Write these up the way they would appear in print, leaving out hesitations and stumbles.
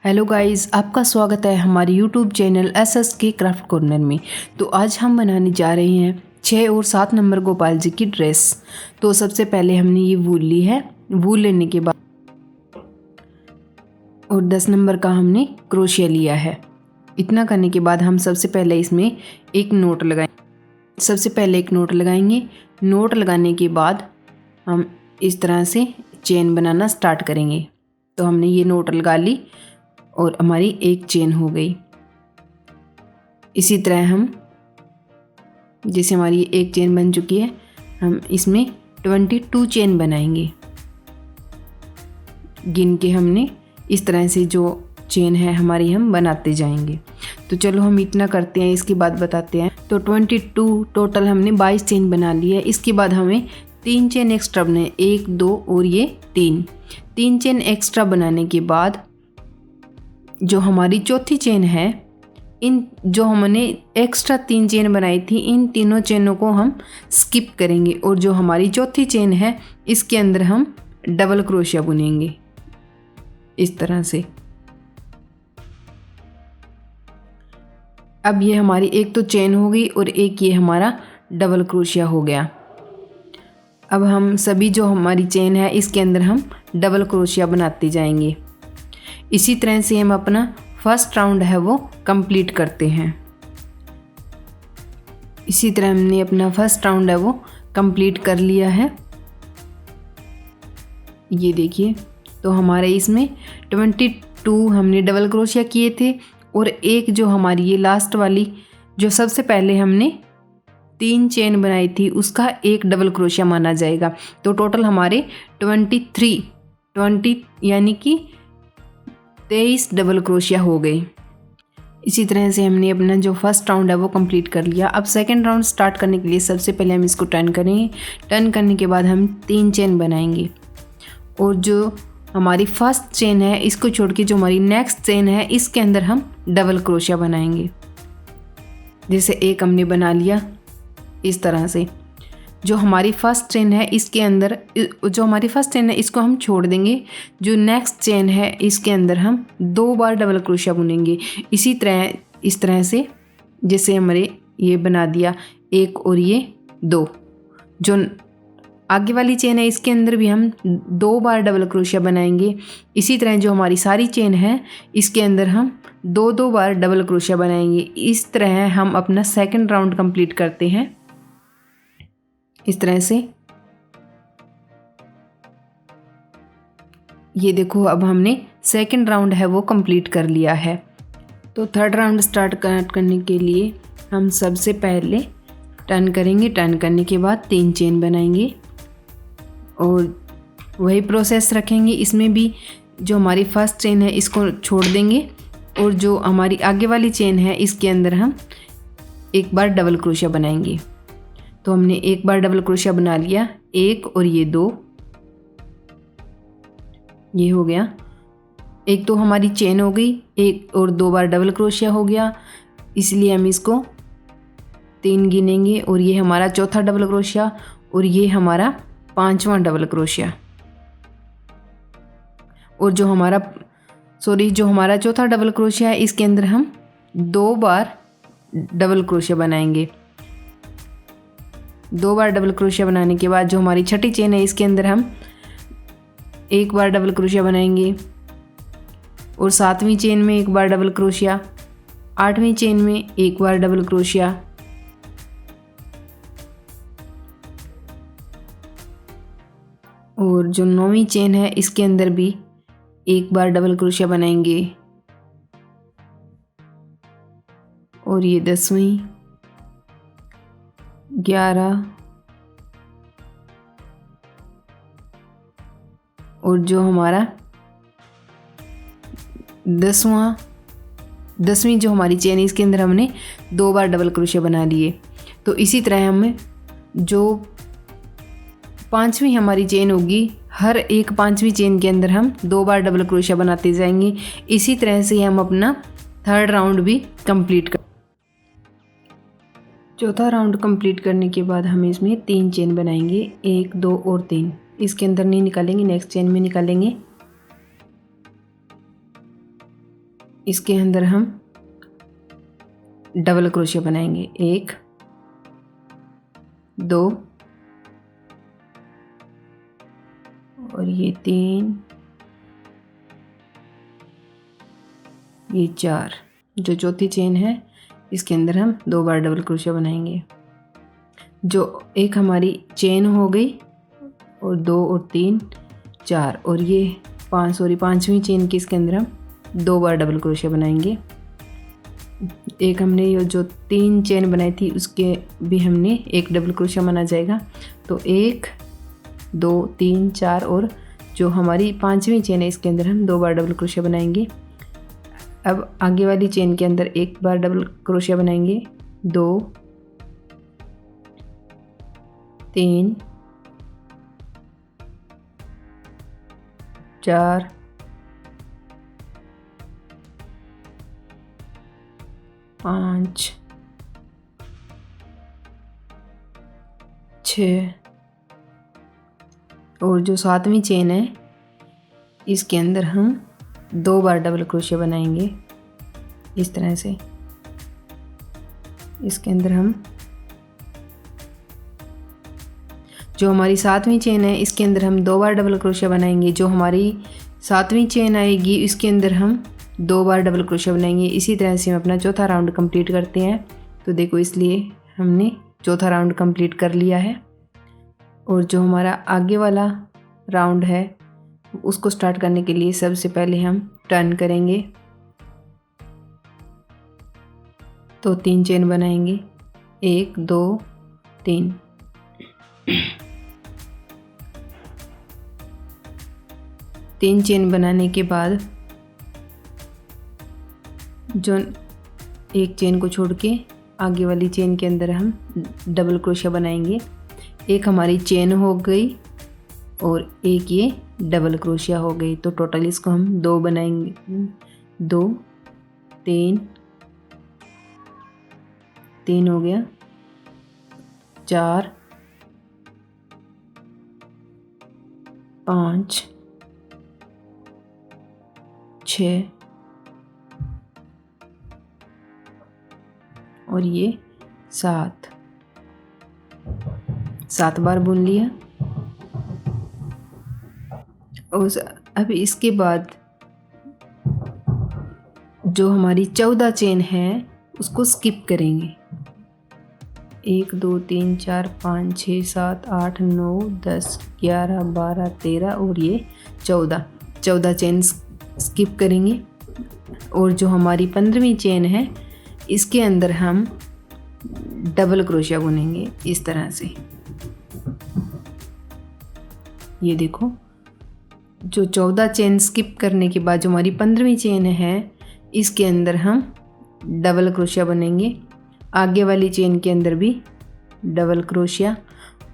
Hello guys, आपका स्वागत है हमारे YouTube channel SSK craft corner में। तो आज हम बनाने जा रहे हैं 6 और 7 नंबर गोपाल जी की ड्रेस। तो सबसे पहले हमने ये वूल ली है। वूल लेने के बाद और 10 नंबर का हमने क्रोशिया लिया है। इतना करने के बाद हम सबसे पहले इसमें एक नोट लगाएंगे। नोट लगाने के बाद हम इस तरह से चेन बनाना स्टार्ट करेंगे। तो हमने ये नोट लगा ली और हमारी एक चेन हो गई। इसी तरह हम जैसे हमारी एक चेन बन चुकी है, हम इसमें 22 चेन बनाएंगे। गिन के हमने इस तरह से जो चेन है हमारी हम बनाते जाएंगे। तो चलो हम इतना करते हैं, इसके बाद बताते हैं। तो 22 टोटल हमने 22 चेन बना ली है। इसके बाद हमें 3 चेन एक्स्ट्रा बनाए, 1 2 और ये 3 चेन एक्स्ट्रा बनाने के बाद जो हमारी चौथी चेन है, इन जो हमने एक्स्ट्रा 3 चेन बनाई थी, इन तीनों चेनों को हम स्किप करेंगे और जो हमारी चौथी चेन है इसके अंदर हम डबल क्रोशिया बुनेंगे इस तरह से। अब ये हमारी एक तो चेन हो गई और एक ये हमारा डबल क्रोशिया हो गया। अब हम सभी जो हमारी चेन है इसके अंदर हम डबल क्रोशिया बनाते जाएंगे। इसी तरह से हम अपना फर्स्ट राउंड है वो कंप्लीट करते हैं। इसी तरह हमने अपना फर्स्ट राउंड है वो कंप्लीट कर लिया है। ये देखिए, तो हमारे इसमें 22 हमने डबल क्रोशिया किए थे और एक जो हमारी ये लास्ट वाली जो सबसे पहले हमने 3 चेन बनाई थी उसका एक डबल क्रोशिया माना जाएगा। तो टोटल हमारे 20 यानी कि 23 डबल क्रोशिया हो गए। इसी तरह से हमने अपना जो फर्स्ट राउंड है वो कंप्लीट कर लिया। अब सेकंड राउंड स्टार्ट करने के लिए सबसे पहले हम इसको टर्न करेंगे। टर्न करने के बाद हम 3 चेन बनाएंगे और जो हमारी फर्स्ट चेन है इसको छोड़ के जो हमारी नेक्स्ट चेन है इसके अंदर हम डबल क्रोशिया बनाएंगे। जैसे एक हमने बना लिया इस तरह से। जो हमारी फर्स्ट चेन है इसके अंदर, जो हमारी फर्स्ट चेन है इसको हम छोड़ देंगे। जो नेक्स्ट चेन है इसके अंदर हम 2 बार डबल क्रोशिया बुनेंगे। इसी तरह इस तरह से जैसे हमारे ये बना दिया 1 और ये 2। जो आगे वाली चेन है इसके अंदर भी हम 2 बार डबल क्रोशिया बनाएंगे। इसी तरह जो हमारी सारी चेन है इसके अंदर हम 2 बार डबल क्रोशिया बनाएंगे। इस तरह हम अपना सेकंड राउंड कंप्लीट करते हैं इस तरह से। ये देखो, अब हमने सेकंड राउंड है वो कंप्लीट कर लिया है। तो थर्ड राउंड स्टार्ट करने के लिए हम सबसे पहले टर्न करेंगे। टर्न करने के बाद 3 चेन बनाएंगे और वही प्रोसेस रखेंगे। इसमें भी जो हमारी फर्स्ट चेन है इसको छोड़ देंगे और जो हमारी आगे वाली चेन है इसके अंदर हम एक बार डबल क्रोशिया बनाएंगे। तो हमने एक बार डबल क्रोशिया बना लिया, 1 और ये 2, ये हो गया। एक तो हमारी चेन हो गई, 1 और 2 बार डबल क्रोशिया हो गया, इसलिए हम इसको 3 गिनेंगे और ये हमारा चौथा डबल क्रोशिया और ये हमारा 5वां डबल क्रोशिया। और जो हमारा चौथा डबल क्रोशिया है इसके अंदर हम 2 बार डबल क्रोशिया बनाएंगे। 2 बार डबल क्रोशिया बनाने के बाद जो हमारी छठी चेन है इसके अंदर हम 1 बार डबल क्रोशिया बनाएंगे और 7वीं चेन में 1 बार डबल क्रोशिया, 8वीं चेन में 1 बार डबल क्रोशिया और जो 9वीं चेन है इसके अंदर भी 1 बार डबल क्रोशिया बनाएंगे और ये 10वीं, 11 और जो हमारा 10वीं जो हमारी चेन है इसके अंदर हमने 2 बार डबल क्रोशिया बना लिए। तो इसी तरह हमें जो 5वीं हमारी चेन होगी, हर एक 5वीं चेन के अंदर हम 2 बार डबल क्रोशिया बनाते जाएंगे। इसी तरह से हम अपना थर्ड राउंड भी कंप्लीट कर। चौथा राउंड कंप्लीट करने के बाद हम इसमें 3 चेन बनाएंगे, 1 2 और 3। इसके अंदर नहीं निकालेंगे, नेक्स्ट चेन में निकालेंगे। इसके अंदर हम डबल क्रोशिया बनाएंगे, 1 2 और ये 3, ये 4। जो चौथी चेन है इसके अंदर हम 2 बार डबल क्रोशिया बनाएंगे। जो एक हमारी चेन हो गई और 2 और 3 4 और ये 5वीं चेन की इसके अंदर हम 2 बार डबल क्रोशिया बनाएंगे। एक हमने ये जो 3 चेन बनाई थी उसके भी हमने एक डबल क्रोशिया बना जाएगा। तो 1 2 3 4 और जो हमारी 5वीं चेन है इसके अंदर हम 2 बार डबल क्रोशिया बनाएंगे। अब आगे वाली चेन के अंदर 1 बार डबल क्रोशिया बनाएंगे, 2 3 4 5 6 और जो 7वीं चेन है इसके अंदर हम 2 बार डबल क्रोशिया बनाएंगे। इस तरह से इसके अंदर हम जो हमारी 7वीं चेन है इसके अंदर हम 2 बार डबल क्रोशिया बनाएंगे। जो हमारी 7वीं चेन आएगी इसके अंदर हम 2 बार डबल क्रोशिया बनाएंगे। इसी तरह से हम अपना चौथा राउंड कंप्लीट करते हैं। तो देखो इसलिए हमने चौथा राउंड कंप्लीट कर लिया है। और जो हमारा आगे वाला राउंड है उसको स्टार्ट करने के लिए सबसे पहले हम टर्न करेंगे। तो 3 चेन बनाएंगे, 1 2 3। तीन चेन बनाने के बाद जो एक चेन को छोड़ के आगे वाली चेन के अंदर हम डबल क्रोशिया बनाएंगे। एक हमारी चेन हो गई और एक ये डबल क्रोशिया हो गई। तो टोटल इसको हम 2 बनाएंगे, 2 3 हो गया, 4 5 6 और ये 7 बार बुन लिया। और अब इसके बाद जो हमारी 14 चेन है उसको स्किप करेंगे। 1 2 3 4 5 6 7 8 9 10 11 12 13 और ये 14 चेन स्किप करेंगे। और जो हमारी 15वीं चेन है इसके अंदर हम डबल क्रोशिया बुनेंगे इस तरह से। ये देखो जो 14 चेन स्किप करने के बाद जो हमारी 15वीं चेन है इसके अंदर हम डबल क्रोशिया बनेंगे। आगे वाली चेन के अंदर भी डबल क्रोशिया।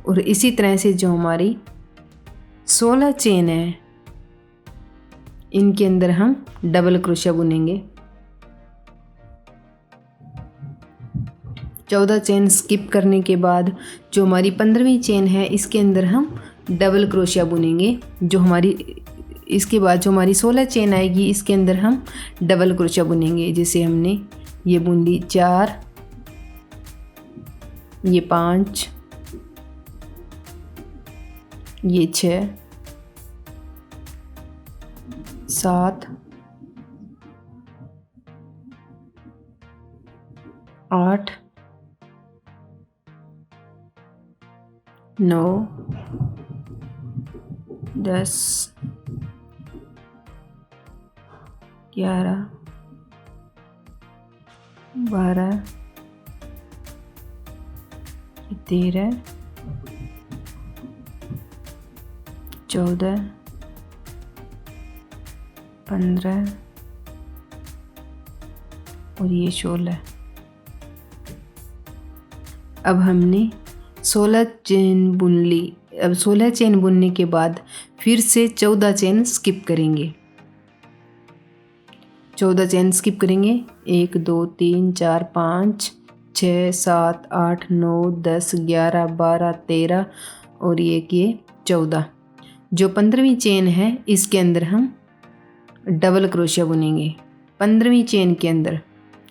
और इसी तरह से जो हमारी 16 चेन है इनके अंदर हम डबल क्रोशिया बुनेंगे। 14 चेन स्किप करने के बाद जो हमारी 15वीं चेन है इसके अंदर हम डबल क्रोशिया बुनेंगे। जो हमारी इसके बाद जो हमारी 16 चेन आएगी इसके अंदर हम डबल क्रोशिया बुनेंगे। जैसे हमने ये बुन ली 4, ये 5, ये 6, 7, 8, 9, 10, 11, 12, 13, 14, 15 और ये 16। अब हमने 16 चेन बुन ली। अब 16 चेन बुनने के बाद फिर से 14 चेन स्किप करेंगे। 14 चेन स्किप करेंगे। 1 2 3 4 5 6 7 8 9 10 11 12 13 और ये 14। जो 15वीं चेन है इसके अंदर हम डबल क्रोशिया बुनेंगे। 15वीं चेन के अंदर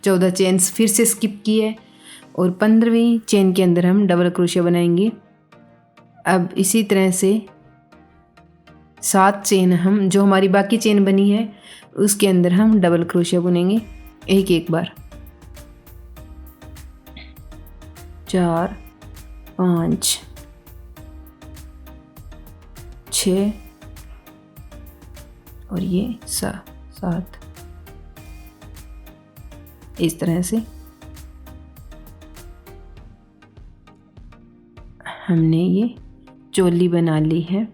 14 चेन्स फिर से स्किप की है और 15वीं चेन के अंदर हम डबल क्रोशिया बनाएंगे। अब इसी तरह से 7 चेन हम जो हमारी बाकी चेन बनी है उसके अंदर हम डबल क्रोशिया बुनेंगे एक बार। 4 5 6 और ये 7 इस तरह से हमने ये चोली बना ली है।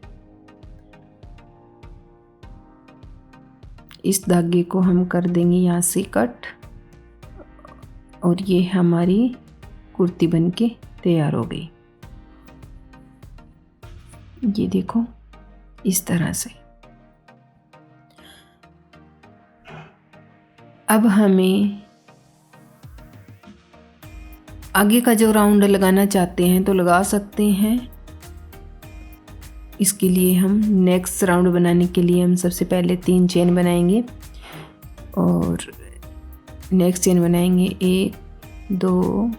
इस धागे को हम कर देंगे यहाँ से कट और ये हमारी कुर्ती बनके तैयार हो गई। ये देखो इस तरह से। अब हमें आगे का जो राउंड लगाना चाहते हैं तो लगा सकते हैं। इसके लिए हम नेक्स्ट राउंड बनाने के लिए हम सबसे पहले 3 चेन बनाएंगे और नेक्स्ट चेन बनाएंगे 1 2।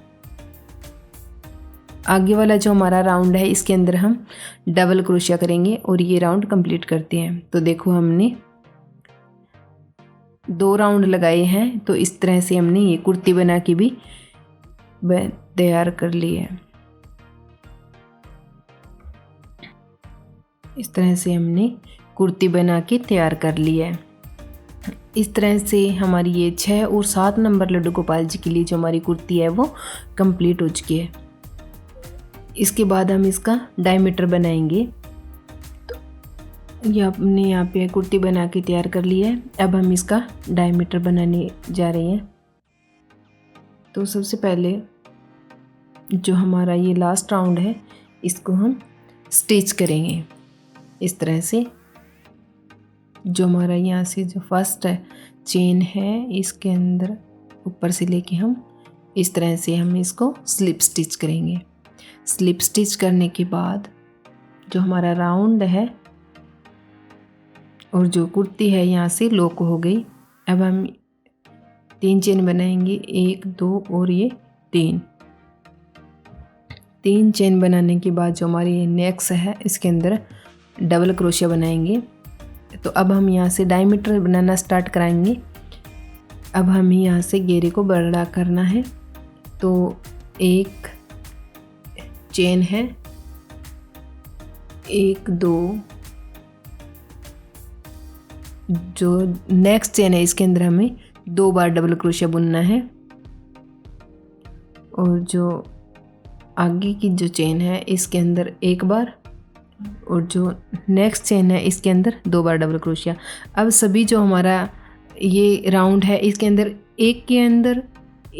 आगे वाला जो हमारा राउंड है इसके अंदर हम डबल क्रोशिया करेंगे और ये राउंड कंप्लीट करते हैं। तो देखो हमने 2 राउंड लगाए हैं, तो इस तरह से हमने ये कुर्ती बना के भी तैयार कर ली है। इस तरह से हमने कुर्ती बना के तैयार कर ली है। इस तरह से हमारी ये 6 और 7 नंबर लड्डू गोपाल जी के लिए जो हमारी कुर्ती है वो कंप्लीट हो चुकी है। इसके बाद हम इसका डायमीटर बनाएंगे। तो ये आपने यहाँ पे कुर्ती बना के तैयार कर ली है। अब हम इसका डायमीटर बनाने जा रहे हैं। तो सबसे पहले जो हमारा ये लास्ट राउंड है इसको हम स्टिच करेंगे इस तरह से। जो हमारा यहाँ से जो फर्स्ट चेन है इसके अंदर ऊपर से लेके हम इस तरह से हम इसको स्लिप स्टिच करेंगे। स्लिप स्टिच करने के बाद जो हमारा राउंड है और जो कुर्ती है यहाँ से लॉक हो गई। अब हम 3 चेन बनाएंगे 1 2 और ये 3 चेन बनाने के बाद जो हमारी नेक्स्ट है इसके अंदर डबल क्रोशिया बनाएंगे। तो अब हम यहाँ से डायमीटर बनाना स्टार्ट कराएंगे। अब हमें यहाँ से घेरे को बड़ा करना है। तो 1 चेन है 1 2, जो नेक्स्ट चेन है इसके अंदर हमें 2 बार डबल क्रोशिया बुनना है और जो आगे की जो चेन है इसके अंदर 1 बार और जो नेक्स्ट चेन है इसके अंदर 2 बार डबल क्रोशिया। अब सभी जो हमारा ये राउंड है इसके अंदर एक के अंदर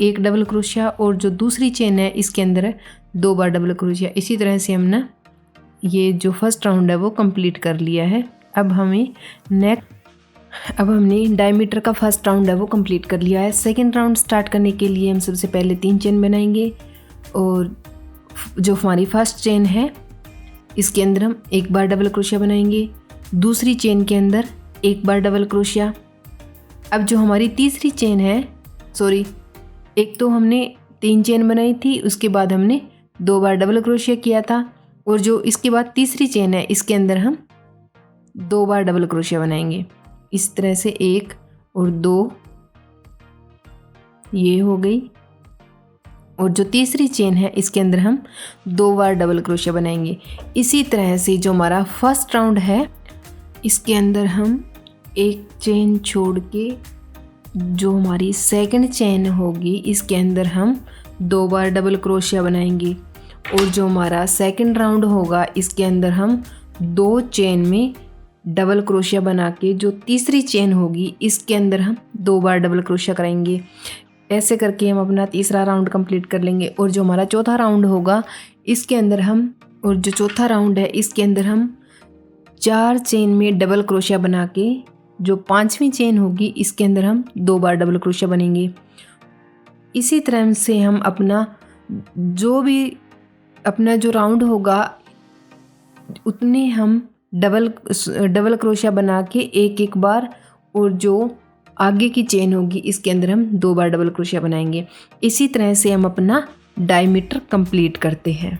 1 डबल क्रोशिया और जो दूसरी चेन है इसके अंदर 2 बार डबल क्रोशिया। इसी तरह से हम ना ये जो फर्स्ट राउंड है वो कंप्लीट कर लिया है। अब हमने डायमीटर का फर्स्ट राउंड है वो कंप्लीट कर लिया है। सेकंड राउंड स्टार्ट करने के लिए हम सबसे पहले 3 चेन बनाएंगे और जो हमारी फर्स्ट चेन है इसके अंदर हम 1 बार डबल क्रोशिया बनाएंगे। दूसरी चेन के अंदर 1 बार डबल क्रोशिया। अब जो हमारी तीसरी चेन है, एक तो हमने 3 चेन बनाई थी, उसके बाद हमने 2 बार डबल क्रोशिया किया था और जो इसके बाद तीसरी चेन है इसके अंदर हम 2 बार डबल क्रोशिया बनाएंगे। इस तरह से 1 और 2 ये हो गई और जो तीसरी चेन है इसके अंदर हम 2 बार डबल क्रोशिया बनाएंगे। इसी तरह से जो हमारा फर्स्ट राउंड है इसके अंदर हम 1 चेन छोड़ के जो हमारी सेकंड चेन होगी इसके अंदर हम 2 बार डबल क्रोशिया बनाएंगे और जो हमारा सेकंड राउंड होगा इसके अंदर हम 2 चेन में डबल क्रोशिया बना के जो तीसरी चेन होगी इसके अंदर हम 2 बार डबल क्रोशिया कराएंगे। ऐसे करके हम अपना तीसरा राउंड कंप्लीट कर लेंगे और जो हमारा चौथा राउंड होगा इसके अंदर हम 4 चेन में डबल क्रोशिया बना के जो 5वीं चेन होगी इसके अंदर हम 2 बार डबल क्रोशिया बनेंगे। इसी तरह से हम अपना जो राउंड होगा उतने हम डबल क्रोशिया बना के एक बार और जो आगे की चेन होगी इसके अंदर हम 2 बार डबल क्रोशिया बनाएंगे। इसी तरह से हम अपना डायमीटर कंप्लीट करते हैं।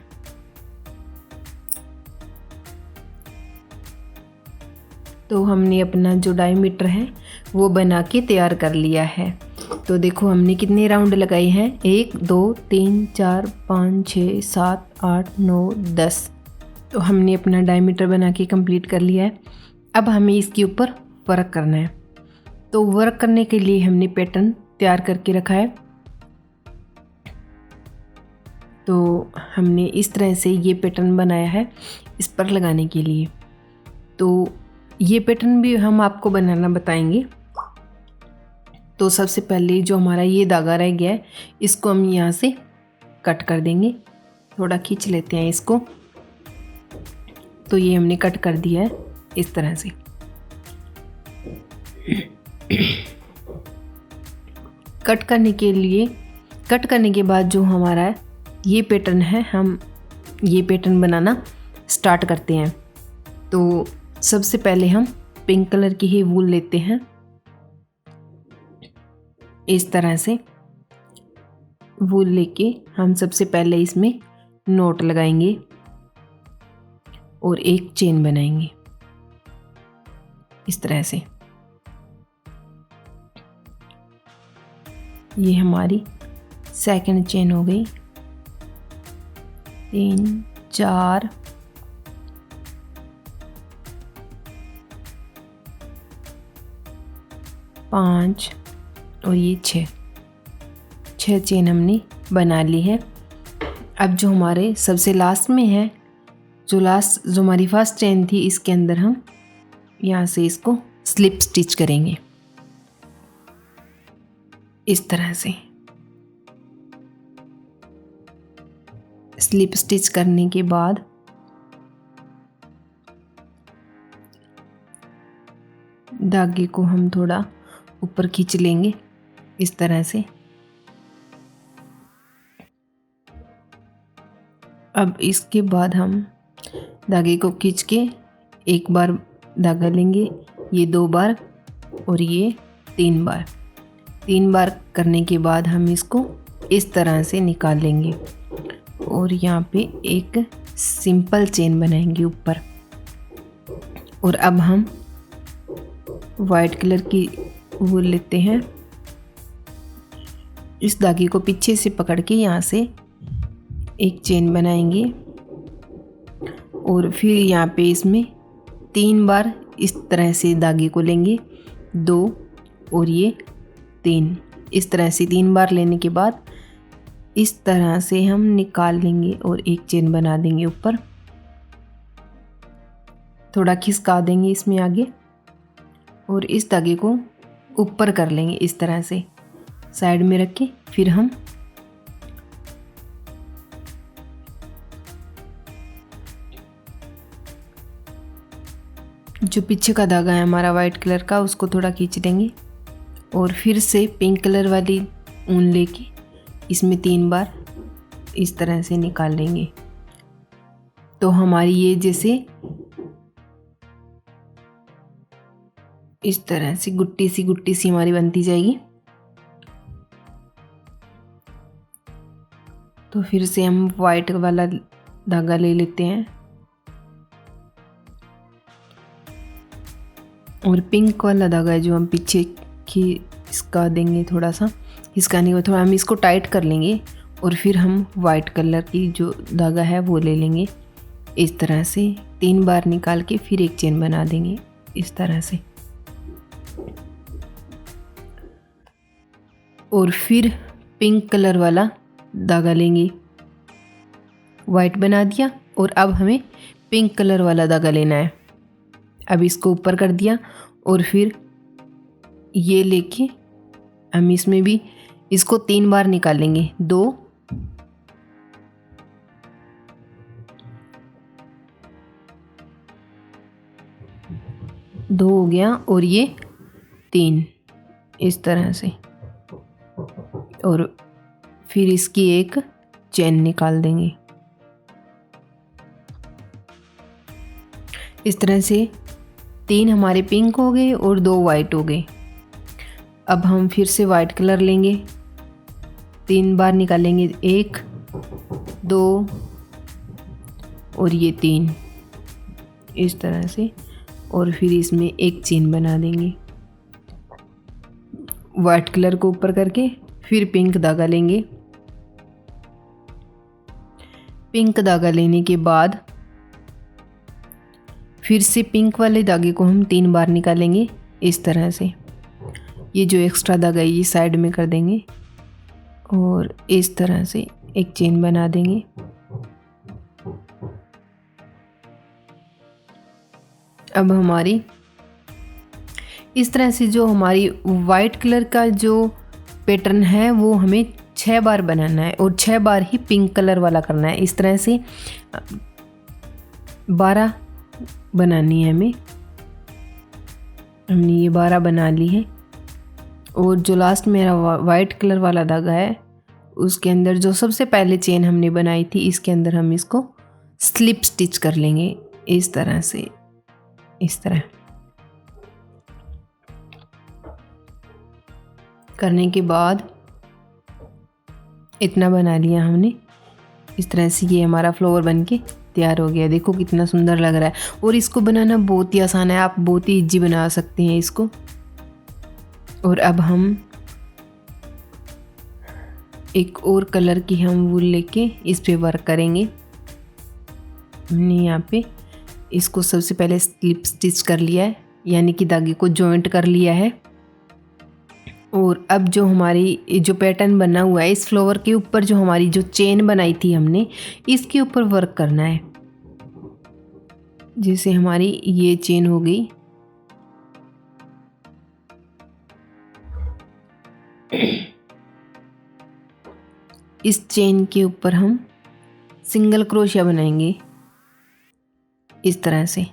तो हमने अपना जो डायमीटर है वो बना के तैयार कर लिया है। तो देखो हमने कितने राउंड लगाए हैं, 1 2 3 4 5 6 7 8 9 10। तो हमने अपना डायमीटर बना के कंप्लीट कर लिया है। अब हमें इसके ऊपर वर्क करना है। तो वर्क करने के लिए हमने पैटर्न तैयार करके रखा है। तो हमने इस तरह से ये पैटर्न बनाया है इस पर लगाने के लिए। तो ये पैटर्न भी हम आपको बनाना बताएंगे। तो सबसे पहले जो हमारा ये धागा रह गया है इसको हम यहाँ से कट कर देंगे। थोड़ा खींच लेते हैं इसको। तो ये हमने कट कर दिया है इस तरह से। कट करने के बाद जो हमारा ये पैटर्न है, हम ये पैटर्न बनाना स्टार्ट करते हैं। तो सबसे पहले हम पिंक कलर की ही वूल लेते हैं। इस तरह से वूल लेके हम सबसे पहले इसमें नॉट लगाएंगे और एक चेन बनाएंगे इस तरह से। ये हमारी सेकंड चेन हो गई। 3 4 5 और ये 6 चेन हमने बना ली है। अब जो हमारे सबसे लास्ट में है, जो हमारी फर्स्ट चेन थी, इसके अंदर हम यहाँ से इसको स्लिप स्टिच करेंगे इस तरह से। स्लिप स्टिच करने के बाद धागे को हम थोड़ा ऊपर खींच लेंगे इस तरह से। अब इसके बाद हम धागे को खींच के एक बार धागा लेंगे, ये 2 बार और ये 3 बार। 3 बार करने के बाद हम इसको इस तरह से निकाल लेंगे और यहाँ पे एक सिंपल चेन बनाएंगे ऊपर। और अब हम वाइट कलर की वूल लेते हैं। इस धागे को पीछे से पकड़ के यहाँ से एक चेन बनाएंगे और फिर यहाँ पे इसमें 3 बार इस तरह से धागे को लेंगे, 2 और ये 3। इस तरह से 3 बार लेने के बाद इस तरह से हम निकाल लेंगे और एक चेन बना देंगे ऊपर। थोड़ा खिसका देंगे इसमें आगे और इस धागे को ऊपर कर लेंगे इस तरह से साइड में रख के। फिर हम जो पीछे का धागा है हमारा वाइट कलर का, उसको थोड़ा खींच देंगे और फिर से पिंक कलर वाली ऊन लेके इसमें 3 बार इस तरह से निकाल लेंगे। तो हमारी ये जैसे इस तरह से गुट्टी सी हमारी बनती जाएगी। तो फिर से हम वाइट वाला धागा ले लेते हैं और पिंक वाला धागा है जो हम पीछे खिसका देंगे, थोड़ा सा खिसकाने को थोड़ा हम इसको टाइट कर लेंगे और फिर हम वाइट कलर की जो धागा है वो ले लेंगे इस तरह से। 3 बार निकाल के फिर एक चेन बना देंगे इस तरह से और फिर पिंक कलर वाला धागा लेंगे। वाइट बना दिया और अब हमें पिंक कलर वाला धागा लेना है। अब इसको ऊपर कर दिया और फिर ये लेके हम इसमें भी इसको 3 बार निकालेंगे, 2 हो गया और ये 3 इस तरह से और फिर इसकी एक चेन निकाल देंगे इस तरह से। 3 हमारे पिंक हो गए और 2 वाइट हो गए। अब हम फिर से वाइट कलर लेंगे, 3 बार निकालेंगे, 1 2 और ये 3 इस तरह से, और फिर इसमें एक चेन बना देंगे वाइट कलर को ऊपर करके। फिर पिंक धागा लेंगे, पिंक धागा लेने के बाद फिर से पिंक वाले धागे को हम 3 बार निकालेंगे इस तरह से। ये जो एक्स्ट्रा धागा है ये साइड में कर देंगे और इस तरह से एक चेन बना देंगे। अब हमारी इस तरह से जो हमारी वाइट कलर का जो पैटर्न है वो हमें 6 बार बनाना है और 6 बार ही पिंक कलर वाला करना है। इस तरह से 12 बनानी है हमें। हमने ये 12 बना ली है और जो लास्ट मेरा वाइट कलर वाला धागा है उसके अंदर जो सबसे पहले चेन हमने बनाई थी इसके अंदर हम इसको स्लिप स्टिच कर लेंगे इस तरह से। इस तरह करने के बाद इतना बना लिया हमने। इस तरह से ये हमारा फ्लावर बनके तैयार हो गया। देखो कितना सुंदर लग रहा है और इसको बनाना बहुत ही आसान है, आप बहुत ही इजी बना सकते हैं इसको। और अब हम एक और कलर की हम वूल लेके इस पे वर्क करेंगे। हमने यहाँ पे इसको सबसे पहले स्लिप स्टिच कर लिया है, यानी कि धागे को जॉइंट कर लिया है। और अब जो हमारी जो पैटर्न बना हुआ है इस फ्लावर के ऊपर जो हमारी जो चेन बनाई थी हमने इसके ऊपर वर्क करना है। जैसे हमारी ये चेन हो गई, इस चेन के ऊपर हम सिंगल क्रोशिया बनाएंगे इस तरह से।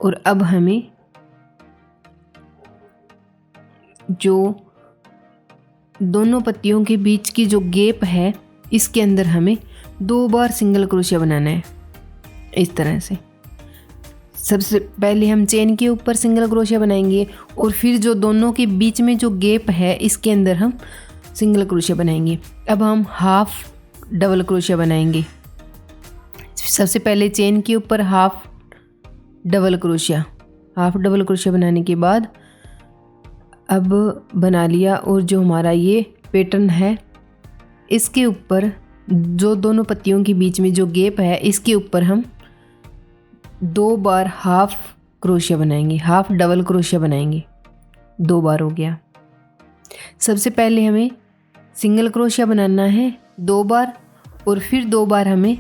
और अब हमें जो दोनों पत्तियों के बीच की जो गैप है इसके अंदर हमें 2 बार सिंगल क्रोशिया बनाना है इस तरह से। सबसे पहले हम चेन के ऊपर सिंगल क्रोशिया बनाएंगे और फिर जो दोनों के बीच में जो गैप है इसके अंदर हम सिंगल क्रोशिया बनाएंगे। अब हम हाफ डबल क्रोशिया बनाएंगे। सबसे पहले चेन के ऊपर हाफ डबल क्रोशिया बनाने के बाद अब बना लिया। और जो हमारा ये पैटर्न है इसके ऊपर जो दोनों पत्तियों के बीच में जो गैप है इसके ऊपर हम 2 बार हाफ क्रोशिया बनाएंगे, हाफ डबल क्रोशिया बनाएंगे। 2 बार हो गया। सबसे पहले हमें सिंगल क्रोशिया बनाना है 2 बार और फिर 2 बार हमें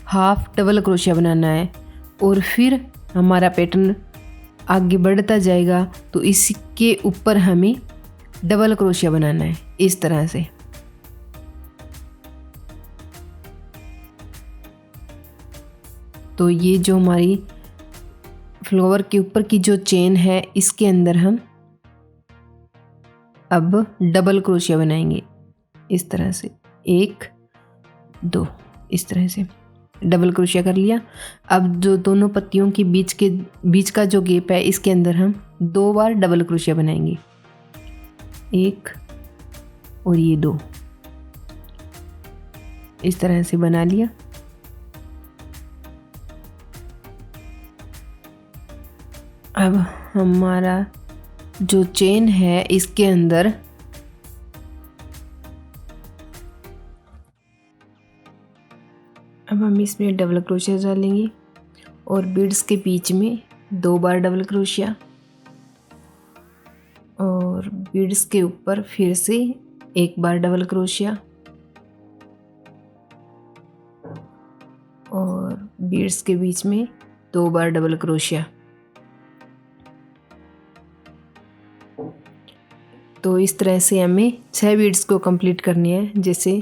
हाफ डबल क्रोशिया बनाना है और फिर हमारा पैटर्न आगे बढ़ता जाएगा। तो इसके ऊपर हमें डबल क्रोशिया बनाना है इस तरह से। तो ये जो हमारी फ्लावर के ऊपर की जो चेन है इसके अंदर हम अब डबल क्रोशिया बनाएंगे इस तरह से, 1 2 इस तरह से डबल क्रोशिया कर लिया। अब जो दोनों पत्तियों के बीच का जो गैप है इसके अंदर हम 2 बार डबल क्रोशिया बनाएंगे, 1 और ये 2 इस तरह से बना लिया। अब हमारा जो चेन है इसके अंदर अब हम इसमें डबल क्रोशिया डालेंगे और बीड्स के बीच में 2 बार डबल क्रोशिया और बीड्स के ऊपर फिर से 1 बार डबल क्रोशिया और बीड्स के बीच में 2 बार डबल क्रोशिया। तो इस तरह से हमें 6 बीड्स को कंप्लीट करनी है। जैसे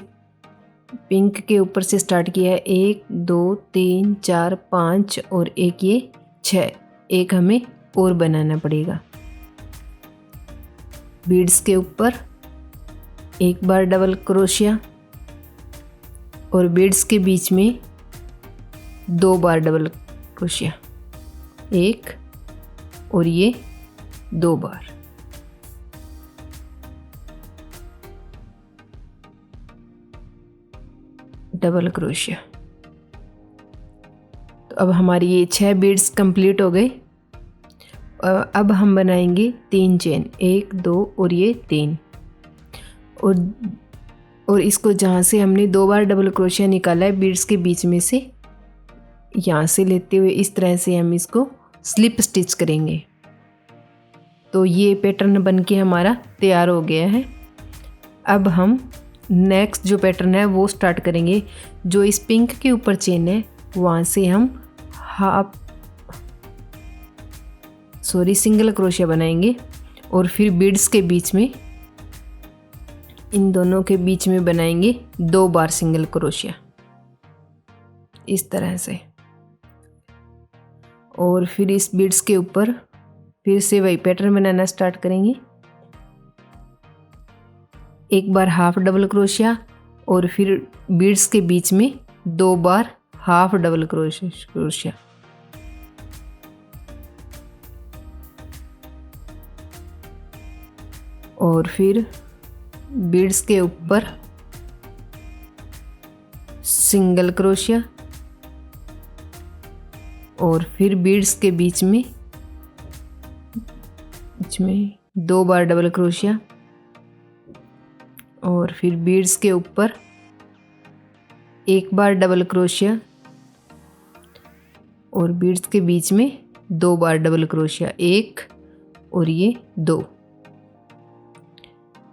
पिंक के ऊपर से स्टार्ट किया है, 1 2 3 4 5 और एक ये 6, एक हमें और बनाना पड़ेगा। बीड्स के ऊपर 1 बार डबल क्रोशिया और बीड्स के बीच में 2 बार डबल क्रोशिया, 1 और ये 2 बार। Double crochet. तो अब हमारी ये 6 बीड्स कंप्लीट हो गए। अब हम बनाएंगे 3 चेन, 1 2 और ये 3, और इसको जहाँ से हमने 2 बार डबल क्रोशिया निकाला है बीड्स के बीच में से, यहाँ से लेते हुए इस तरह से हम इसको स्लिप स्टिच करेंगे। तो ये पैटर्न बनके हमारा तैयार हो गया है। अब हम नेक्स्ट जो पैटर्न है वो स्टार्ट करेंगे। जो इस पिंक के ऊपर चेन है वहाँ से हम सिंगल क्रोशिया बनाएंगे, और फिर बीड्स के बीच में, इन दोनों के बीच में बनाएंगे 2 बार सिंगल क्रोशिया इस तरह से। और फिर इस बीड्स के ऊपर फिर से वही पैटर्न बनाना स्टार्ट करेंगे। एक बार हाफ डबल क्रोशिया, और फिर बीड्स के बीच में 2 बार हाफ डबल क्रोशिया। और फिर बीड्स के ऊपर सिंगल क्रोशिया, और फिर बीड्स के बीच में 2 बार डबल क्रोशिया, और फिर बीड्स के ऊपर 1 बार डबल क्रोशिया, और बीड्स के बीच में 2 बार डबल क्रोशिया, 1 और ये 2।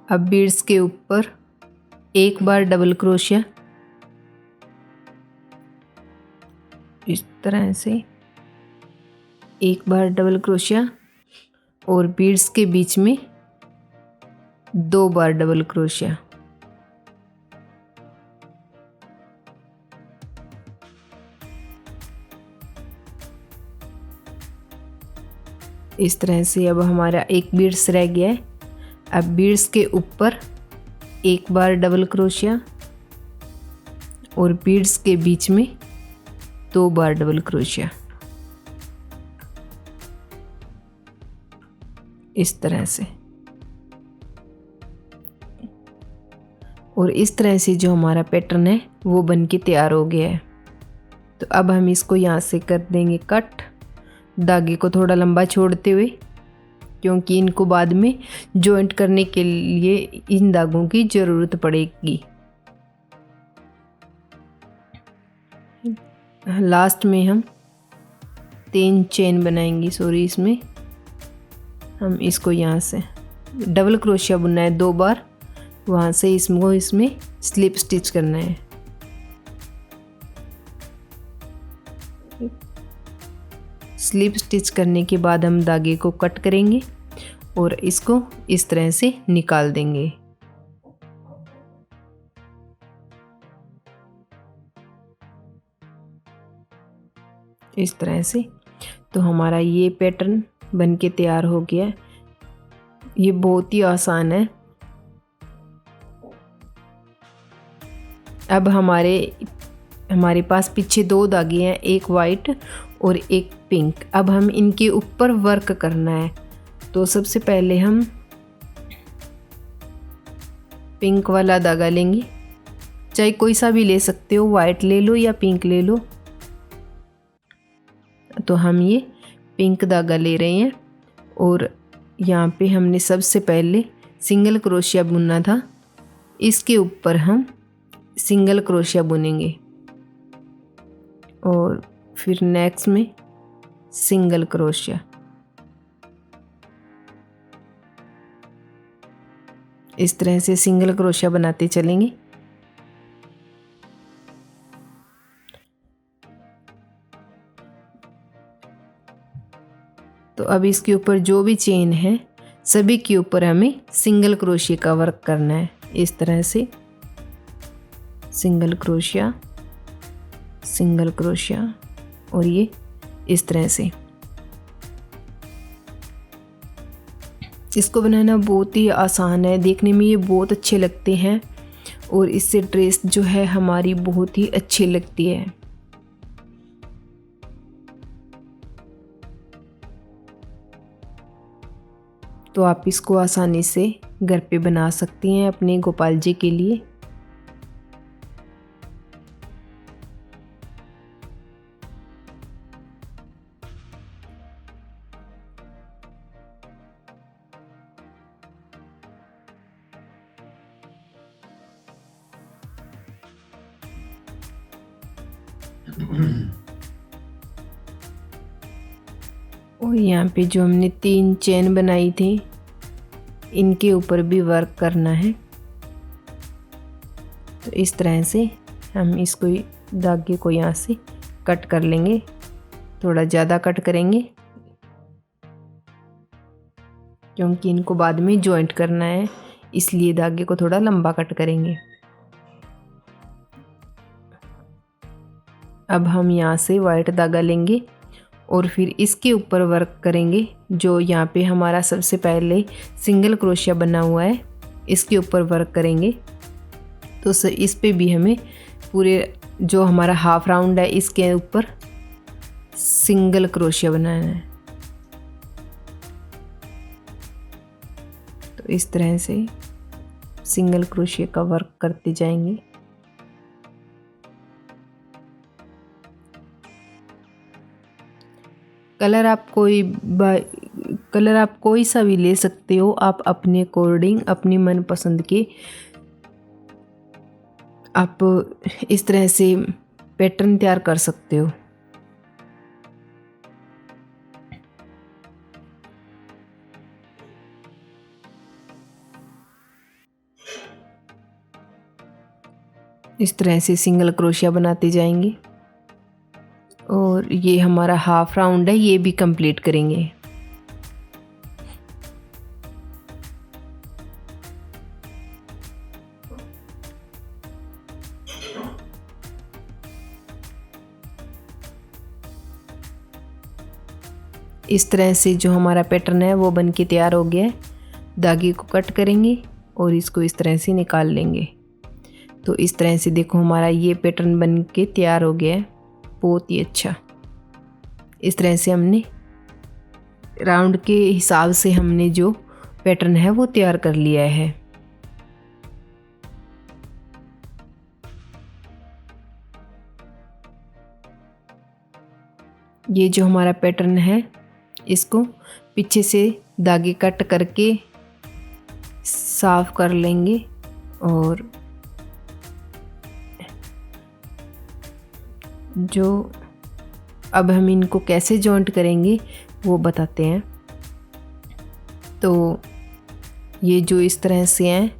अब बीड्स के ऊपर 1 बार डबल क्रोशिया इस तरह से, 1 बार डबल क्रोशिया, और बीड्स के बीच में 2 बार डबल क्रोशिया। इस तरह से अब हमारा एक बीड्स रह गया है। अब बीड्स के ऊपर 1 बार डबल क्रोशिया, और बीड्स के बीच में 2 बार डबल क्रोशिया इस तरह से। और इस तरह से जो हमारा पैटर्न है वो बन के तैयार हो गया है। तो अब हम इसको यहाँ से कर देंगे कट, धागे को थोड़ा लंबा छोड़ते हुए, क्योंकि इनको बाद में जॉइंट करने के लिए इन धागों की ज़रूरत पड़ेगी। लास्ट में हम 3 चेन बनाएंगे, इसमें हम इसको यहाँ से डबल क्रोशिया बुनना है 2 बार, वहाँ से इसमें स्लिप स्टिच करना है। स्लिप स्टिच करने के बाद हम धागे को कट करेंगे और इसको इस तरह से निकाल देंगे। इस तरह से तो हमारा ये पैटर्न बन के तैयार हो गया है। ये बहुत ही आसान है। अब हमारे पास पीछे 2 धागे हैं, एक वाइट और एक पिंक। अब हम इनके ऊपर वर्क करना है। तो सबसे पहले हम पिंक वाला धागा लेंगे, चाहे कोई सा भी ले सकते हो, वाइट ले लो या पिंक ले लो। तो हम ये पिंक धागा ले रहे हैं और यहाँ पे हमने सबसे पहले सिंगल क्रोशिया बुनना था, इसके ऊपर हम सिंगल क्रोशिया बुनेंगे और फिर नेक्स्ट में सिंगल क्रोशिया। इस तरह से सिंगल क्रोशिया बनाते चलेंगे। तो अब इसके ऊपर जो भी चेन है सभी के ऊपर हमें सिंगल क्रोशिया का वर्क करना है। इस तरह से सिंगल क्रोशिया, सिंगल क्रोशिया और ये इस तरह से। इसको बनाना बहुत ही आसान है, देखने में ये बहुत अच्छे लगते हैं और इससे ड्रेस जो है हमारी बहुत ही अच्छी लगती है। तो आप इसको आसानी से घर पे बना सकती हैं अपने गोपाल जी के लिए। और यहाँ पे जो हमने 3 चेन बनाई थी इनके ऊपर भी वर्क करना है। तो इस तरह से हम इसको धागे को यहाँ से कट कर लेंगे, थोड़ा ज़्यादा कट करेंगे क्योंकि इनको बाद में जॉइंट करना है, इसलिए धागे को थोड़ा लंबा कट करेंगे। अब हम यहाँ से वाइट धागा लेंगे और फिर इसके ऊपर वर्क करेंगे। जो यहाँ पे हमारा सबसे पहले सिंगल क्रोशिया बना हुआ है इसके ऊपर वर्क करेंगे। तो इस पे भी हमें पूरे जो हमारा हाफ राउंड है इसके ऊपर सिंगल क्रोशिया बनाना है। तो इस तरह से सिंगल क्रोशिया का वर्क करते जाएंगे। कलर आप कोई सा भी ले सकते हो, आप अपने अकॉर्डिंग अपनी मनपसंद के आप इस तरह से पैटर्न तैयार कर सकते हो। इस तरह से सिंगल क्रोशिया बनाते जाएंगे और ये हमारा हाफ राउंड है, ये भी कंप्लीट करेंगे। इस तरह से जो हमारा पैटर्न है वो बन के तैयार हो गया है। धागे को कट करेंगे और इसको इस तरह से निकाल लेंगे। तो इस तरह से देखो हमारा ये पैटर्न बन के तैयार हो गया है, बहुत ही अच्छा। इस तरह से हमने राउंड के हिसाब से हमने जो पैटर्न है वो तैयार कर लिया है। ये जो हमारा पैटर्न है इसको पीछे से धागे कट करके साफ कर लेंगे और जो अब हम इनको कैसे जॉइंट करेंगे वो बताते हैं। तो ये जो इस तरह से हैं,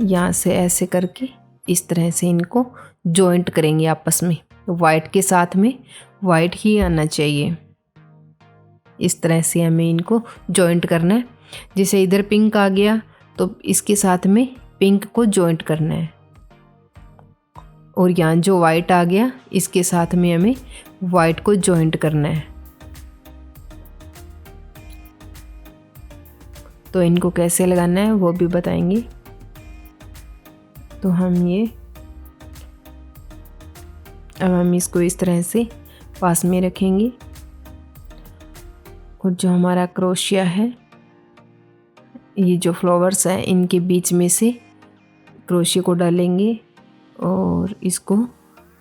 यहाँ से ऐसे करके इस तरह से इनको जॉइंट करेंगे आपस में। वाइट के साथ में वाइट ही आना चाहिए, इस तरह से हमें इनको जॉइंट करना है। जैसे इधर पिंक आ गया तो इसके साथ में पिंक को जॉइंट करना है, और यहाँ जो वाइट आ गया इसके साथ में हमें वाइट को जॉइंट करना है। तो इनको कैसे लगाना है वो भी बताएंगे। तो हम इसको इस तरह से पास में रखेंगे और जो हमारा क्रोशिया है, ये जो फ्लावर्स हैं इनके बीच में से क्रोशिया को डालेंगे और इसको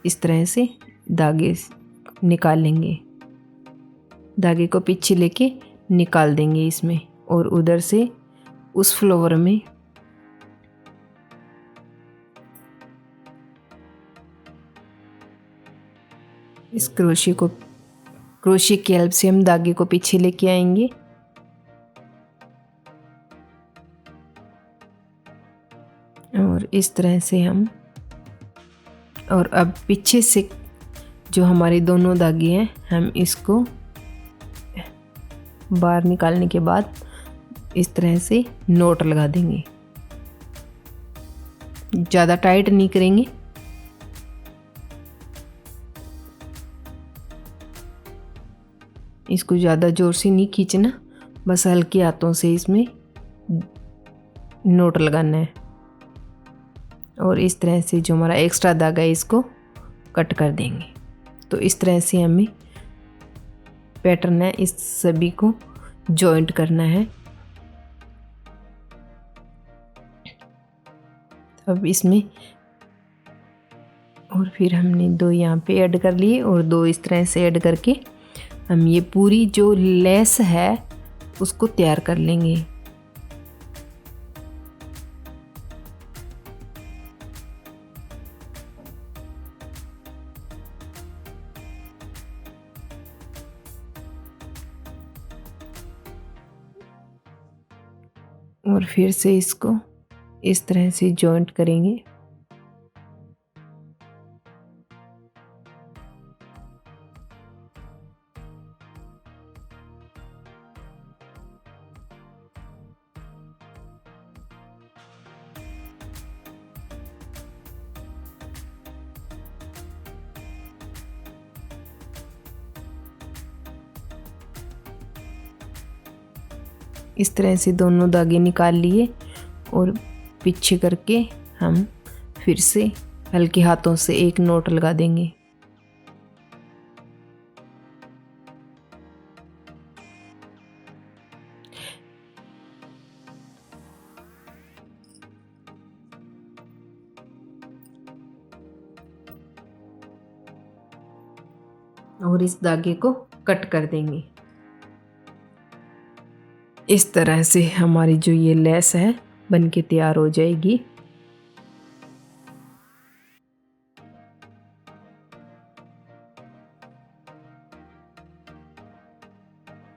इस तरह से धागे निकाल लेंगे। धागे को पीछे लेके निकाल देंगे इसमें, और उधर से उस फ्लावर में इस क्रोशिया की हेल्प से हम धागे को पीछे लेके आएंगे और इस तरह से हम, और अब पीछे से जो हमारे दोनों धागे हैं हम इसको बाहर निकालने के बाद इस तरह से नोट लगा देंगे। ज़्यादा टाइट नहीं करेंगे, इसको ज़्यादा ज़ोर से नहीं खींचना, बस हल्के हाथों से इसमें नोट लगाना है। और इस तरह से जो हमारा एक्स्ट्रा धागा है इसको कट कर देंगे। तो इस तरह से हमें पैटर्न है इस सभी को जॉइंट करना है। अब इसमें और फिर हमने 2 यहाँ पे ऐड कर लिए और 2 इस तरह से ऐड करके हम ये पूरी जो लेस है उसको तैयार कर लेंगे। और फिर से इसको इस तरह से जॉइंट करेंगे। इस तरह से दोनों धागे निकाल लिए और पीछे करके हम फिर से हल्के हाथों से एक नोट लगा देंगे। और इस धागे को कट कर देंगे। इस तरह से हमारी जो ये लेस है बनके तैयार हो जाएगी।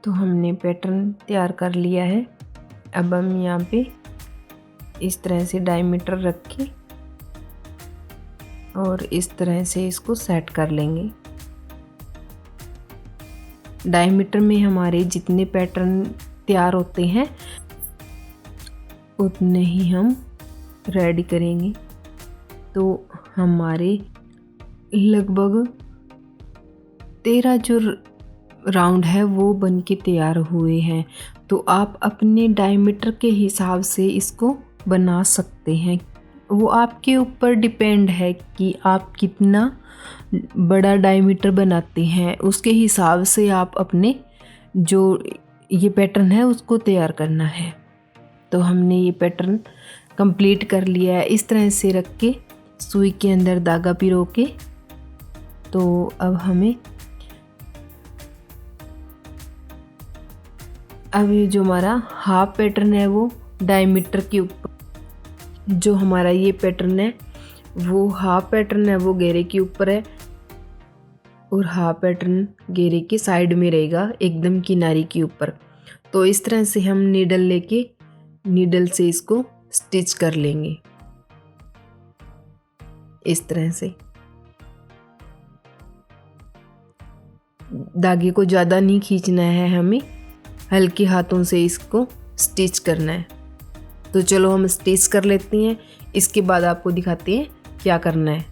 तो हमने पैटर्न तैयार कर लिया है। अब हम यहाँ पे इस तरह से डायमीटर रख के और इस तरह से इसको सेट कर लेंगे। डायमीटर में हमारे जितने पैटर्न तैयार होते हैं उतने ही हम रेडी करेंगे। तो हमारे लगभग 13 जो राउंड है वो बन के तैयार हुए हैं। तो आप अपने डायमीटर के हिसाब से इसको बना सकते हैं। वो आपके ऊपर डिपेंड है कि आप कितना बड़ा डायमीटर बनाते हैं, उसके हिसाब से आप अपने जो ये पैटर्न है उसको तैयार करना है। तो हमने ये पैटर्न कंप्लीट कर लिया है। इस तरह से रख के सुई के अंदर धागा पिरो के, तो अब हमें अब ये जो हमारा हाफ पैटर्न है वो डायमीटर के ऊपर, जो हमारा ये पैटर्न है वो हाफ पैटर्न है वो घेरे के ऊपर है और हाफ पैटर्न घेरे के साइड में रहेगा, एकदम किनारे के ऊपर। तो इस तरह से हम नीडल लेके नीडल से इसको स्टिच कर लेंगे। इस तरह से धागे को ज़्यादा नहीं खींचना है, हमें हल्के हाथों से इसको स्टिच करना है। तो चलो हम स्टिच कर लेते हैं, इसके बाद आपको दिखाते हैं क्या करना है।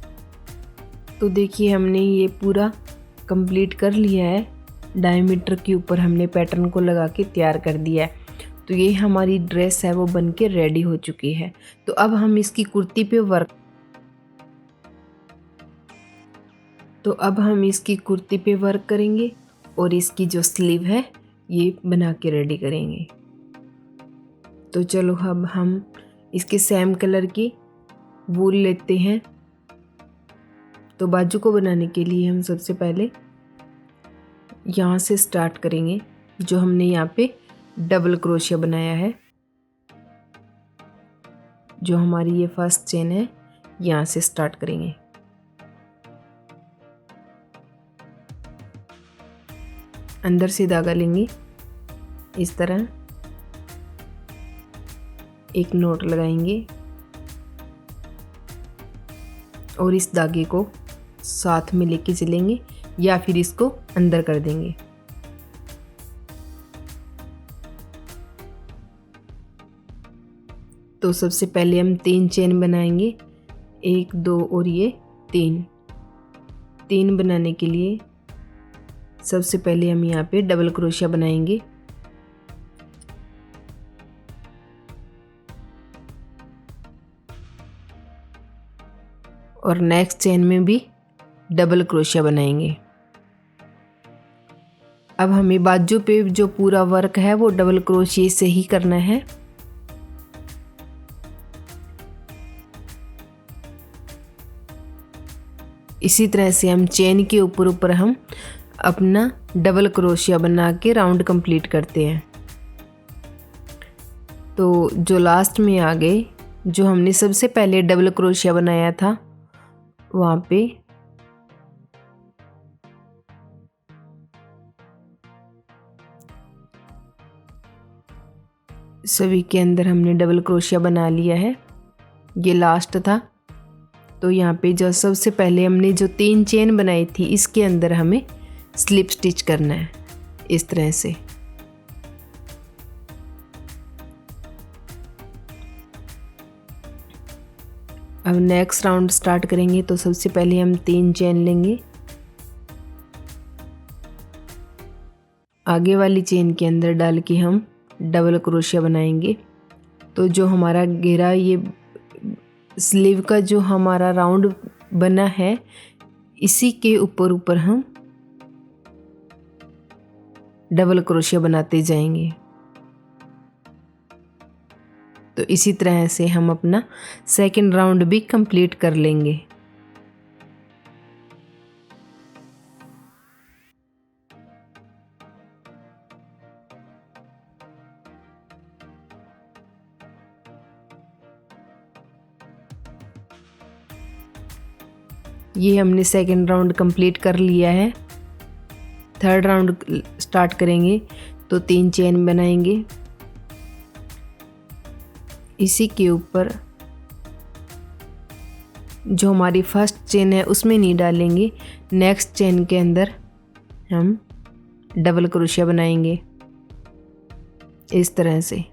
तो देखिए हमने ये पूरा कंप्लीट कर लिया है। डायमीटर के ऊपर हमने पैटर्न को लगा के तैयार कर दिया है। तो ये हमारी ड्रेस है वो बन के रेडी हो चुकी है। तो अब हम इसकी कुर्ती पे वर्क करेंगे और इसकी जो स्लीव है ये बना के रेडी करेंगे। तो चलो अब हम इसके सेम कलर की वूल लेते हैं। तो बाजू को बनाने के लिए हम सबसे पहले यहाँ से स्टार्ट करेंगे, जो हमने यहाँ पे डबल क्रोशिया बनाया है। जो हमारी ये फर्स्ट चेन है यहाँ से स्टार्ट करेंगे। अंदर से धागा लेंगे, इस तरह एक नोट लगाएंगे और इस धागे को साथ में लेके चलेंगे या फिर इसको अंदर कर देंगे। तो सबसे पहले हम 3 चेन बनाएंगे, 1 2 और ये 3 बनाने के लिए सबसे पहले हम यहाँ पे डबल क्रोशिया बनाएंगे। और नेक्स्ट चेन में भी डबल क्रोशिया बनाएंगे। अब हमें बाजू पे जो पूरा वर्क है वो डबल क्रोशिया से ही करना है। इसी तरह से हम चेन के ऊपर हम अपना डबल क्रोशिया बना के राउंड कंप्लीट करते हैं। तो जो लास्ट में आ गए, जो हमने सबसे पहले डबल क्रोशिया बनाया था वहाँ पे सभी के अंदर हमने डबल क्रोशिया बना लिया है। ये लास्ट था। तो यहाँ पे जो सबसे पहले हमने जो 3 चेन बनाई थी इसके अंदर हमें स्लिप स्टिच करना है इस तरह से। अब नेक्स्ट राउंड स्टार्ट करेंगे। तो सबसे पहले हम 3 चेन लेंगे, आगे वाली चेन के अंदर डाल के हम डबल क्रोशिया बनाएंगे। तो जो हमारा घेरा ये स्लीव का जो हमारा राउंड बना है इसी के ऊपर हम डबल क्रोशिया बनाते जाएंगे। तो इसी तरह से हम अपना सेकंड राउंड भी कंप्लीट कर लेंगे। ये हमने सेकंड राउंड कंप्लीट कर लिया है। थर्ड राउंड स्टार्ट करेंगे। तो 3 चेन बनाएंगे, इसी के ऊपर जो हमारी फर्स्ट चेन है उसमें नहीं डालेंगे, नेक्स्ट चेन के अंदर हम डबल क्रोशिया बनाएंगे इस तरह से।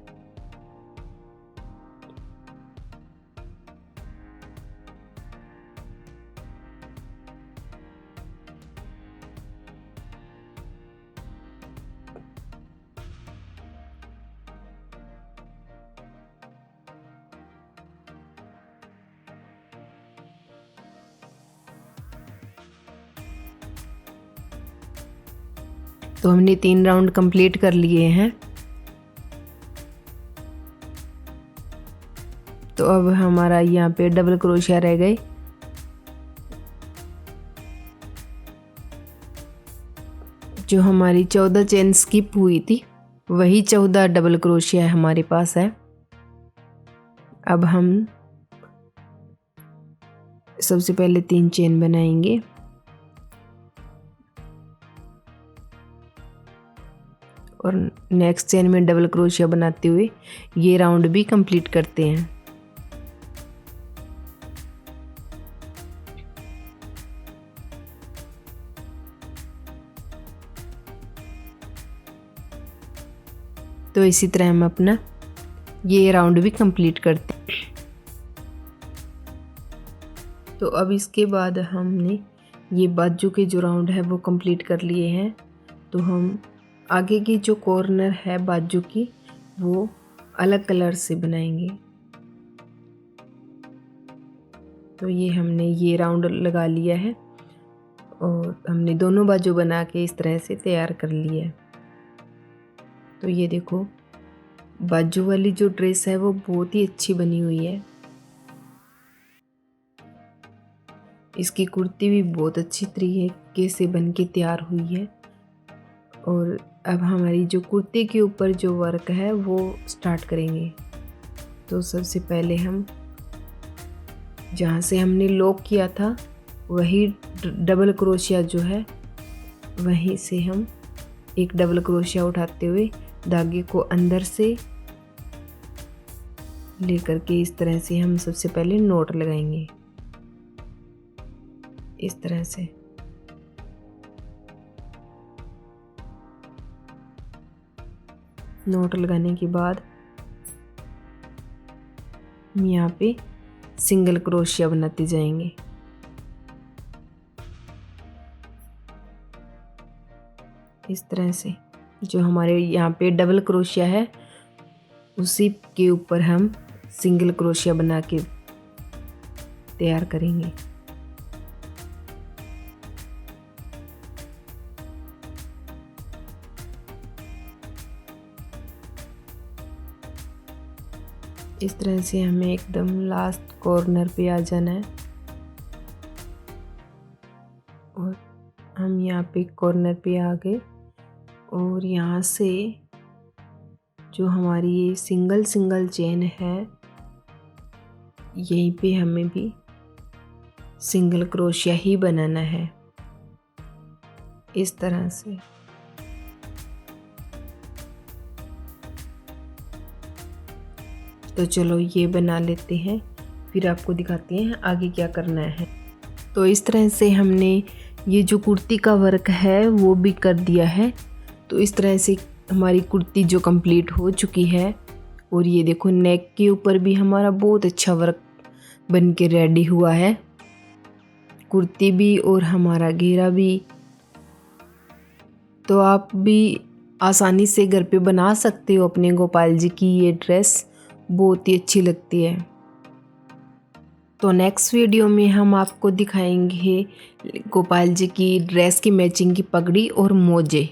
तो हमने 3 राउंड कंप्लीट कर लिए हैं। तो अब हमारा यहाँ पे डबल क्रोशिया रह गए। जो हमारी 14 चेन स्किप हुई थी वही 14 डबल क्रोशिया हमारे पास है। अब हम सबसे पहले 3 चेन बनाएंगे और नेक्स्ट चेन में डबल क्रोशिया बनाते हुए ये राउंड भी कंप्लीट करते हैं। तो इसी तरह हम अपना ये राउंड भी कंप्लीट करते हैं। तो अब इसके बाद हमने ये बाजू के जो राउंड है वो कंप्लीट कर लिए हैं। तो हम आगे की जो कॉर्नर है बाजू की वो अलग कलर से बनाएंगे। तो ये हमने ये राउंड लगा लिया है और हमने दोनों बाजू बना के इस तरह से तैयार कर लिया है। तो ये देखो बाजू वाली जो ड्रेस है वो बहुत ही अच्छी बनी हुई है। इसकी कुर्ती भी बहुत अच्छी तरीके से बन के तैयार हुई है। और अब हमारी जो कुर्ते के ऊपर जो वर्क है वो स्टार्ट करेंगे। तो सबसे पहले हम जहाँ से हमने लॉक किया था वही डबल क्रोशिया जो है वहीं से हम एक डबल क्रोशिया उठाते हुए धागे को अंदर से लेकर के इस तरह से हम सबसे पहले नॉट लगाएंगे इस तरह से। नॉट लगाने के बाद हम यहाँ पे सिंगल क्रोशिया बनाते जाएंगे। इस तरह से जो हमारे यहाँ पे डबल क्रोशिया है उसी के ऊपर हम सिंगल क्रोशिया बना के तैयार करेंगे। इस तरह से हमें एकदम लास्ट कॉर्नर पे आ जाना है और हम यहाँ पे कॉर्नर पे आ गए और यहाँ से जो हमारी ये सिंगल चेन है यहीं पे हमें भी सिंगल क्रोशिया ही बनाना है इस तरह से। तो चलो ये बना लेते हैं, फिर आपको दिखाते हैं आगे क्या करना है। तो इस तरह से हमने ये जो कुर्ती का वर्क है वो भी कर दिया है। तो इस तरह से हमारी कुर्ती जो कंप्लीट हो चुकी है। और ये देखो नेक के ऊपर भी हमारा बहुत अच्छा वर्क बन के रेडी हुआ है, कुर्ती भी और हमारा घेरा भी। तो आप भी आसानी से घर पे बना सकते हो अपने गोपाल जी की ये ड्रेस, बहुत ही अच्छी लगती है। तो नेक्स्ट वीडियो में हम आपको दिखाएंगे गोपाल जी की ड्रेस की मैचिंग की पगड़ी और मोजे।